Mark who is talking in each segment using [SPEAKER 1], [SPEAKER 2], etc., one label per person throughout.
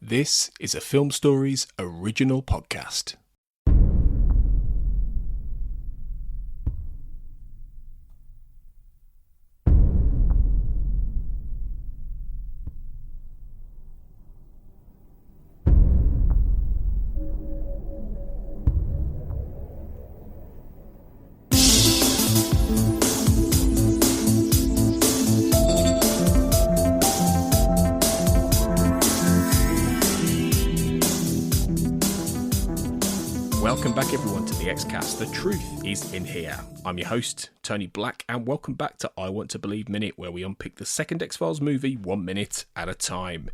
[SPEAKER 1] This is a Film Stories original podcast. Welcome back everyone to the X-Cast. The truth is in here. I'm your host, Tony Black, and welcome back to I Want to Believe Minute, where we unpick the second X-Files movie 1 minute at a time.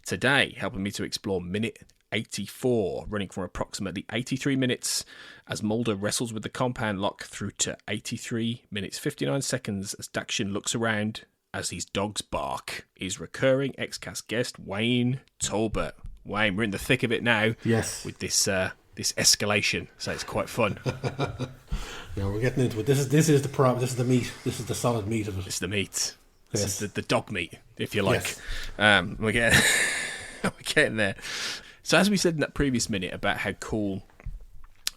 [SPEAKER 1] Today, helping me to explore minute 84, running from approximately 83 minutes as Mulder wrestles with the compound lock through to 83 minutes 59 seconds as Daxon looks around as his dogs bark, is recurring X-Cast guest Wayne Talbot. Wayne, we're in the thick of it now.
[SPEAKER 2] Yes.
[SPEAKER 1] With this escalation, so it's quite fun.
[SPEAKER 2] Yeah, we're getting into it. This is the prop. This is the meat. This is the solid meat of it.
[SPEAKER 1] It's the meat. This
[SPEAKER 2] Yes.
[SPEAKER 1] is the dog meat, if you like.
[SPEAKER 2] Yes.
[SPEAKER 1] We're getting there. So as we said in that previous minute about how cool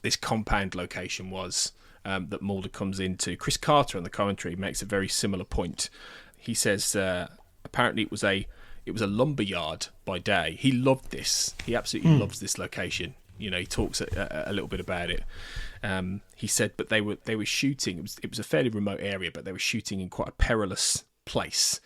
[SPEAKER 1] this compound location was that Mulder comes into, Chris Carter on the commentary makes a very similar point. He says apparently it was a lumber yard by day. He loved this. He absolutely loves this location. You know, he talks a little bit about it. He said, but they were shooting. It was a fairly remote area, but they were shooting in quite a perilous place.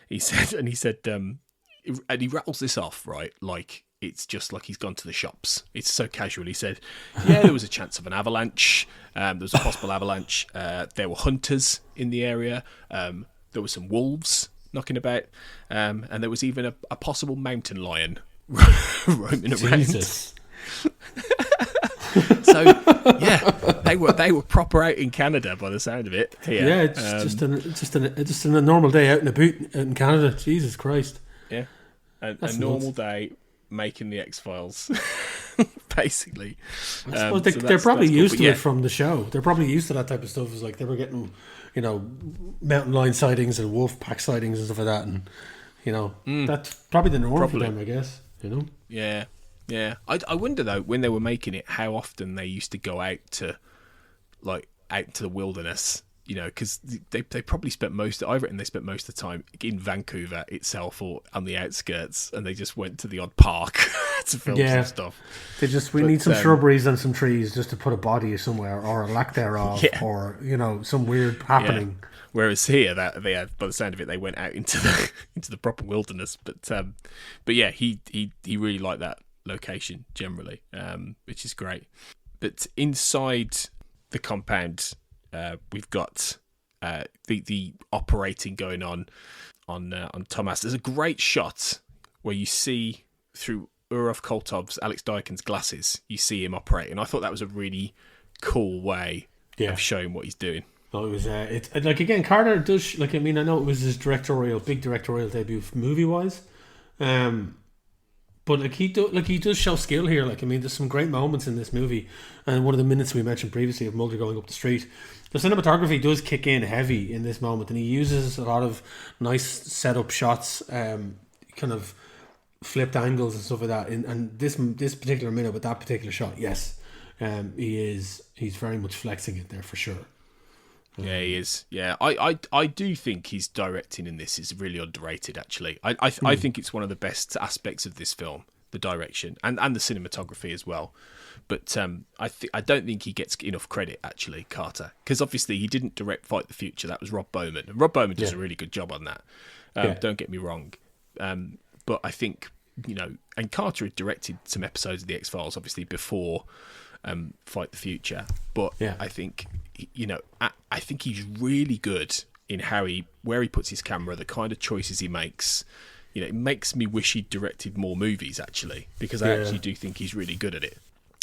[SPEAKER 1] He said, and he rattles this off, right? Like it's just like he's gone to the shops. It's so casual. He said, yeah, there was a chance of an avalanche. There was a possible avalanche. There were hunters in the area. There were some wolves knocking about, and there was even a possible mountain lion roaming around.
[SPEAKER 2] Jesus.
[SPEAKER 1] So yeah, they were proper out in Canada by the sound of it. Here.
[SPEAKER 2] Yeah, it's just a normal day out in a boot out in Canada. Jesus Christ.
[SPEAKER 1] Yeah, a normal day making the X-Files, basically.
[SPEAKER 2] I suppose they're probably used to it from the show. They're probably used to that type of stuff. It's like they were getting, you know, mountain lion sightings and wolf pack sightings and stuff like that, and you know that's probably the norm for them, I guess. You know.
[SPEAKER 1] Yeah. Yeah, I wonder though when they were making it how often they used to go out to the wilderness, you know, because they probably spent I've written they spent most of the time in Vancouver itself or on the outskirts, and they just went to the odd park to film some stuff.
[SPEAKER 2] We need some shrubberies and some trees just to put a body somewhere or a lack thereof, or you know, some weird happening.
[SPEAKER 1] Yeah. Whereas here, that they had, by the sound of it, they went out into the proper wilderness. But yeah, he really liked that location generally, which is great. But inside the compound, we've got the operating going on Thomas. There's a great shot where you see through Urov Koltov's, Alex Dykin's glasses, you see him operating. I thought that was a really cool way of showing what he's doing.
[SPEAKER 2] No, it was it's like, again, Carter does, like, I mean, I know it was his big directorial debut movie wise, but he does show skill here. Like, I mean, there's some great moments in this movie, and one of the minutes we mentioned previously of Mulder going up the street, the cinematography does kick in heavy in this moment, and he uses a lot of nice setup shots, kind of flipped angles and stuff like that. And this particular minute with that particular shot, yes, he's very much flexing it there for sure.
[SPEAKER 1] Yeah, he is. Yeah, I do think his directing in this is really underrated, actually. I think it's one of the best aspects of this film, the direction, and the cinematography as well. But I don't think he gets enough credit, actually, Carter, because obviously he didn't direct Fight the Future. That was Rob Bowman. And Rob Bowman does a really good job on that. Don't get me wrong. But I think, you know, and Carter had directed some episodes of The X-Files, obviously, before Fight the Future. But I think, you know, I think he's really good in where he puts his camera, the kind of choices he makes. You know, it makes me wish he'd directed more movies, actually, because I actually do think he's really good at it.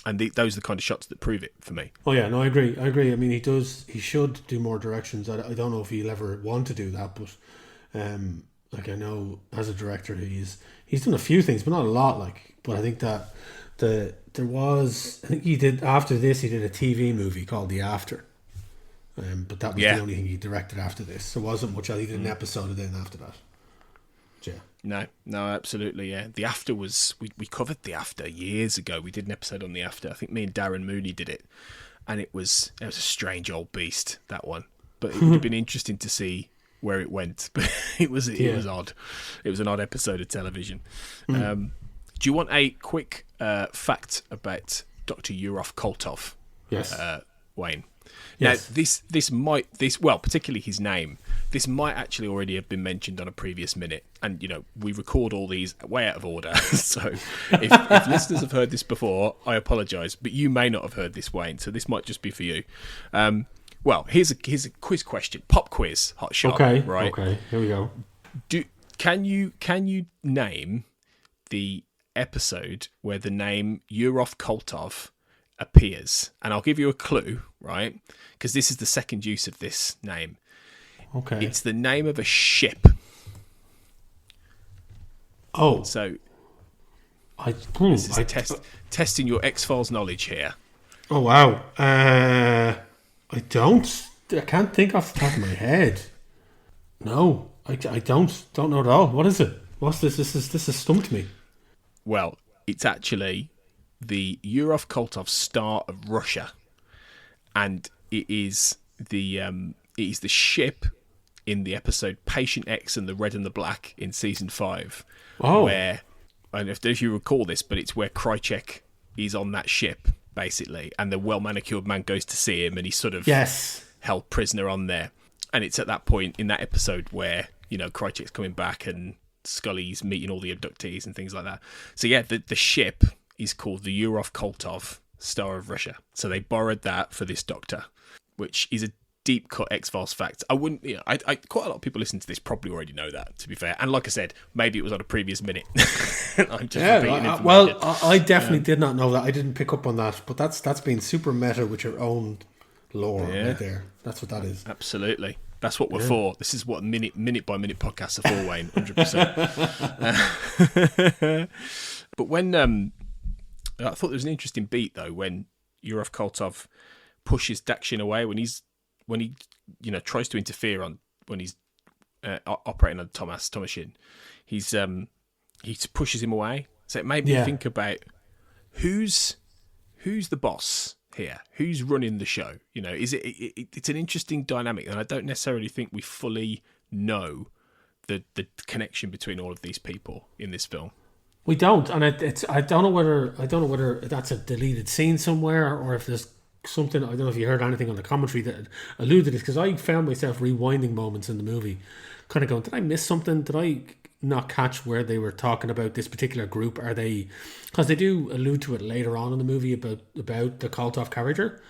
[SPEAKER 1] And those are the kind of shots that prove it for me. Oh
[SPEAKER 2] yeah, no, I agree. I mean, he should do more directions. I don't know if he'll ever want to do that, but like, I know as a director he's done a few things, but not a lot. Like, but I think that I think he did, after this he did a TV movie called The After, but that was the only thing he directed after this. There wasn't much else. He did an episode of then after that. Yeah.
[SPEAKER 1] No, absolutely, yeah. The After was... We covered The After years ago. We did an episode on The After. I think me and Darren Mooney did it. And it was a strange old beast, that one. But it would have been interesting to see where it went. But it was odd. It was an odd episode of television. Do you want a quick fact about Dr. Yurov Koltov?
[SPEAKER 2] Yes.
[SPEAKER 1] Wayne.
[SPEAKER 2] Yes.
[SPEAKER 1] Now, particularly his name, this might actually already have been mentioned on a previous minute. And, we record all these way out of order. So if listeners have heard this before, I apologise. But you may not have heard this, Wayne. So this might just be for you. Here's a quiz question. Pop quiz. Hot shot.
[SPEAKER 2] Okay.
[SPEAKER 1] Right.
[SPEAKER 2] Okay. Here we go.
[SPEAKER 1] Can you name the episode where the name Yurov Koltov appears? And I'll give you a clue, right? Because this is the second use of this name.
[SPEAKER 2] Okay.
[SPEAKER 1] It's the name of a ship.
[SPEAKER 2] Oh.
[SPEAKER 1] So
[SPEAKER 2] this
[SPEAKER 1] is testing your X-Files knowledge here.
[SPEAKER 2] Oh, wow. I can't think off the top of my head. No, I don't know at all. What is it? What's this? This has stumped me.
[SPEAKER 1] Well, it's actually the Yurov Koltov Star of Russia, and it is the ship in the episode Patient X and the Red and the Black in season 5.
[SPEAKER 2] Oh,
[SPEAKER 1] where, I don't know if you recall this, but it's where Krychek is on that ship basically, and the well-manicured man goes to see him, and he's sort of held prisoner on there. And it's at that point in that episode where Krychek's coming back and Scully's meeting all the abductees and things like that. So yeah, the ship is called the Yurov Koltov Star of Russia. So they borrowed that for this Doctor, which is a deep cut X-Files fact. I wouldn't, I quite a lot of people listening to this probably already know that, to be fair. And like I said, maybe it was on a previous minute. I'm just repeating information.
[SPEAKER 2] Well, I definitely did not know that. I didn't pick up on that, but that's been super meta with your own lore right there. That's what that is.
[SPEAKER 1] Absolutely. That's what we're for. This is what minute by minute podcasts are for, Wayne. 100%. But when I thought there was an interesting beat though when Yurov Koltov pushes Dakshin away when he tries to interfere when he's operating on Tomashin. He pushes him away. So it made me think about who's the boss here, who's running the show. Is it's an interesting dynamic, and I don't necessarily think we fully know the connection between all of these people in this film.
[SPEAKER 2] We don't, and I don't know whether that's a deleted scene somewhere or if there's something. I don't know if you heard anything on the commentary that alluded to this, because I found myself rewinding moments in the movie, kind of going, did I miss something? Did I not catch where they were talking about this particular group? Are they, because they do allude to it later on in the movie about the Koltov character,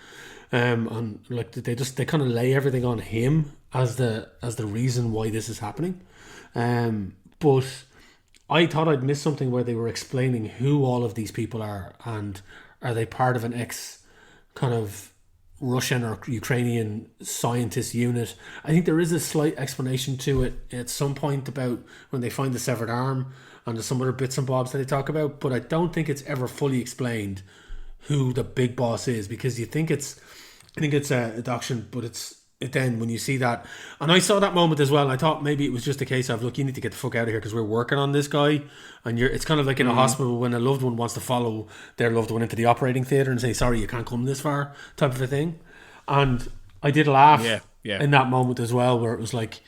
[SPEAKER 2] and like they kind of lay everything on him as the reason why this is happening, but I thought I'd missed something where they were explaining who all of these people are, and are they part of an ex kind of Russian or Ukrainian scientist unit. I think there is a slight explanation to it at some point about when they find the severed arm, and there's some other bits and bobs that they talk about, but I don't think it's ever fully explained who the big boss is, because you think it's a Dakshin, but then when you see that, and I saw that moment as well, and I thought maybe it was just a case of, look, you need to get the fuck out of here because we're working on this guy, and it's kind of like in a hospital when a loved one wants to follow their loved one into the operating theatre and say, sorry, you can't come this far, type of a thing. And I did laugh in that moment as well, where it was like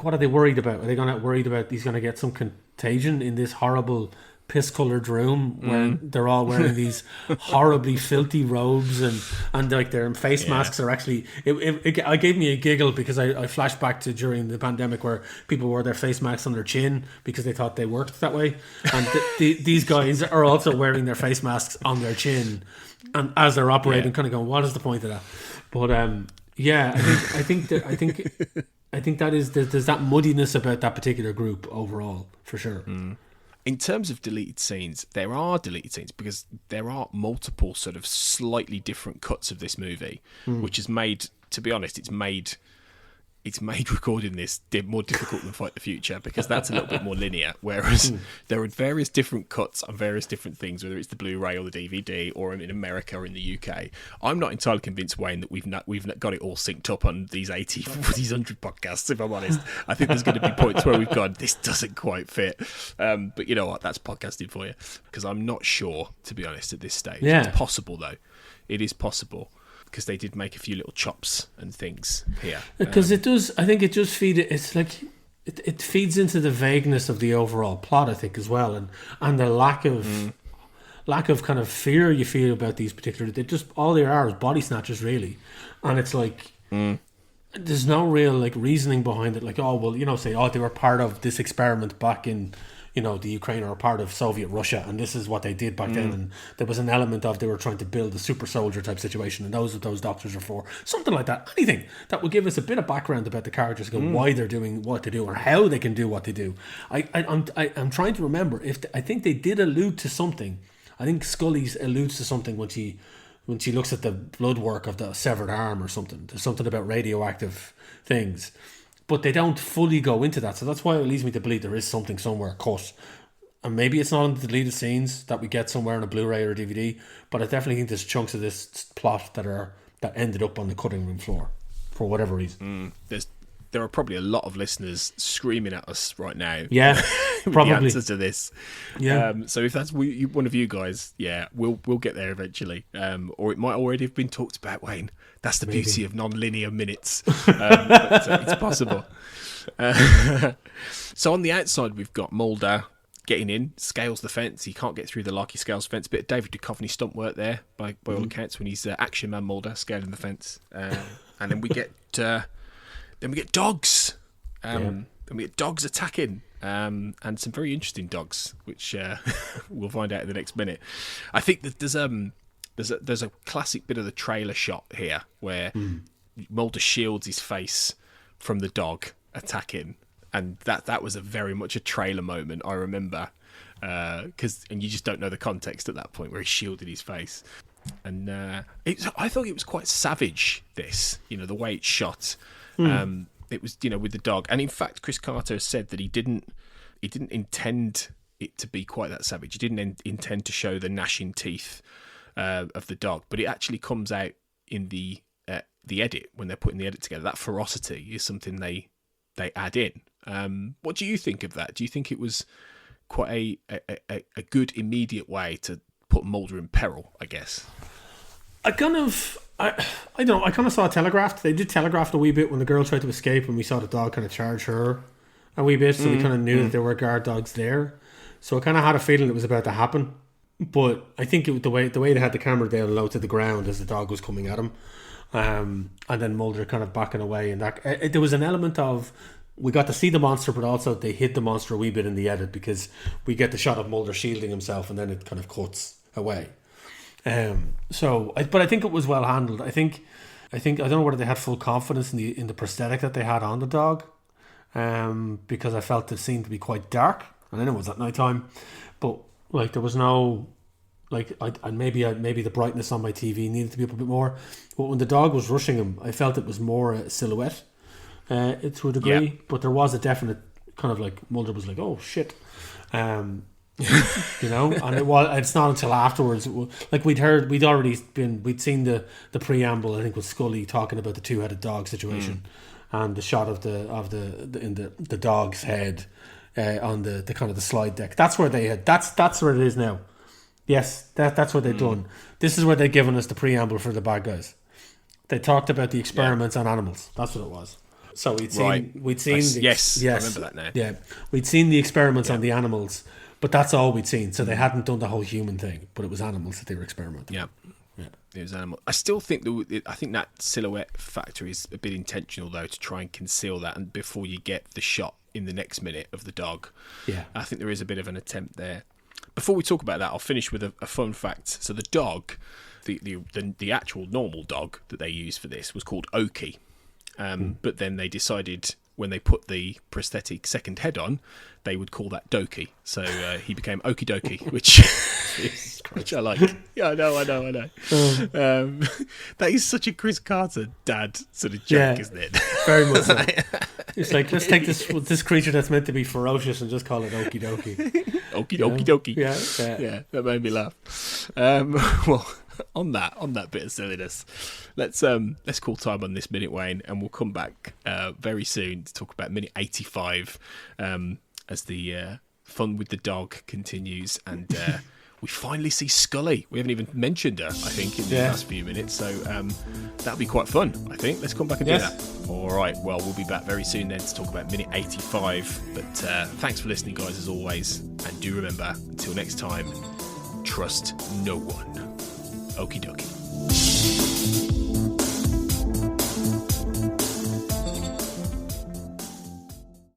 [SPEAKER 2] what are they worried about? Are they worried about he's going to get some contagion in this horrible piss-coloured room where they're all wearing these horribly filthy robes and like their face masks are actually... It gave me a giggle because I flashed back to during the pandemic where people wore their face masks on their chin because they thought they worked that way. And these guys are also wearing their face masks on their chin, and as they're operating, kind of going, what is the point of that? But I think that is there's that muddiness about that particular group overall, for sure.
[SPEAKER 1] In terms of deleted scenes, there are deleted scenes because there are multiple sort of slightly different cuts of this movie, which is made, to be honest, it's made it's made recording this more difficult than Fight the Future, because that's a little bit more linear, whereas there are various different cuts on various different things, whether it's the Blu-ray or the DVD or in America or in the UK. I'm not entirely convinced, Wayne, that we've not got it all synced up on these 80 these 100 podcasts, if I'm honest. I think there's going to be points where we've gone, this doesn't quite fit, but you know what, that's podcasting for you, because I'm not sure, to be honest, at this stage. It's possible though, it is possible, because they did make a few little chops and things here.
[SPEAKER 2] Because it does, I think it does feed it. It's like it feeds into the vagueness of the overall plot, I think, as well, and the lack of kind of fear you feel about these particular. They just, all they are is body snatchers, really, and it's like there's no real like reasoning behind it. Like, oh well, you know, say, oh, they were part of this experiment back in, you know, the Ukraine, or part of Soviet Russia, and this is what they did back then, and there was an element of they were trying to build a super soldier type situation, and those doctors are for something like that. Anything that will give us a bit of background about the characters, why they're doing what they do, or how they can do what they do. I'm trying to remember I think they did allude to something. I think Scully's alludes to something when she looks at the blood work of the severed arm or something. There's something about radioactive things. But they don't fully go into that, so that's why it leads me to believe there is something somewhere cut, and maybe it's not in the deleted scenes that we get somewhere on a Blu-ray or a DVD. But I definitely think there's chunks of this plot that ended up on the cutting room floor for whatever reason.
[SPEAKER 1] There are probably a lot of listeners screaming at us right now.
[SPEAKER 2] Yeah, probably
[SPEAKER 1] the answer to this.
[SPEAKER 2] Yeah.
[SPEAKER 1] So if that's one of you guys, yeah, we'll get there eventually. Or it might already have been talked about, Wayne. That's the beauty of non-linear minutes. But it's possible. So on the outside, we've got Mulder getting in, scales the fence. He can't get through the lock. He scales the fence. Bit of David Duchovny stunt work there, by all accounts, when he's Action Man Mulder scaling the fence. And then we get dogs. Then we get dogs attacking. And some very interesting dogs, which we'll find out in the next minute. I think that there's a classic bit of the trailer shot here where Mulder shields his face from the dog attacking, and that was very much a trailer moment, I remember, and you just don't know the context at that point where he shielded his face, and I thought it was quite savage, this, you know, the way it's shot. It was, you know, with the dog, and in fact Chris Carter said that he didn't intend it to be quite that savage. He didn't intend to show the gnashing teeth of the dog, but it actually comes out in the edit when they're putting the edit together. That ferocity is something they add in. What do you think of that? Do you think it was quite a good immediate way to put Mulder in peril, I guess?
[SPEAKER 2] I don't know. I kind of saw it telegraphed. They did telegraph a wee bit when the girl tried to escape, and we saw the dog kind of charge her a wee bit, so we kind of knew that there were guard dogs there. So I kind of had a feeling it was about to happen. But I think the way they had the camera down low to the ground as the dog was coming at him, and then Mulder kind of backing away, and that there was an element of, we got to see the monster, but also they hid the monster a wee bit in the edit, because we get the shot of Mulder shielding himself, and then it kind of cuts away. But I think it was well handled. I think I don't know whether they had full confidence in the prosthetic that they had on the dog, because I felt it seemed to be quite dark, and I know it was at night time, but like there was no, like maybe the brightness on my TV needed to be up a bit more. But when the dog was rushing him, I felt it was more a silhouette, to a degree. Yeah. But there was a definite kind of like, Mulder was like, oh shit, you know, and it's not until afterwards, like we'd seen the preamble, I think, with Scully talking about the two-headed dog situation, and the shot of the dog's head on the kind of the slide deck. That's where they had. That's where it is now. Yes, that's what they've done. This is where they've given us the preamble for the bad guys. They talked about the experiments on animals. That's what it was. So we'd seen
[SPEAKER 1] yes, I remember that now.
[SPEAKER 2] Yeah, we'd seen the experiments on the animals, but that's all we'd seen. So they hadn't done the whole human thing, but it was animals that they were experimenting.
[SPEAKER 1] Yeah. It was animal. I still think that silhouette factor is a bit intentional, though, to try and conceal that, and before you get the shot in the next minute of the dog.
[SPEAKER 2] Yeah,
[SPEAKER 1] I think there is a bit of an attempt there. Before we talk about that, I'll finish with a fun fact. So the dog, the actual normal dog that they used for this was called Oki, but then they decided when they put the prosthetic second head on, they would call that Doki. So he became Okie Dokie, which I like. Yeah, I know. That is such a Chris Carter dad sort of joke, isn't it?
[SPEAKER 2] Very much so. It's like, let's take this creature that's meant to be ferocious and just call it Okie Dokie.
[SPEAKER 1] Okie Dokie.
[SPEAKER 2] Yeah,
[SPEAKER 1] that made me laugh. Well, on that bit of silliness, let's call time on this minute, Wayne, and we'll come back very soon to talk about minute 85 as the fun with the dog continues, and we finally see Scully. We haven't even mentioned her, I think, in the last few minutes, so that'll be quite fun, I think. Let's come back and do that. All right, well, we'll be back very soon then to talk about minute 85, but thanks for listening, guys, as always, and do remember, until next time, trust no one. Okie dokie.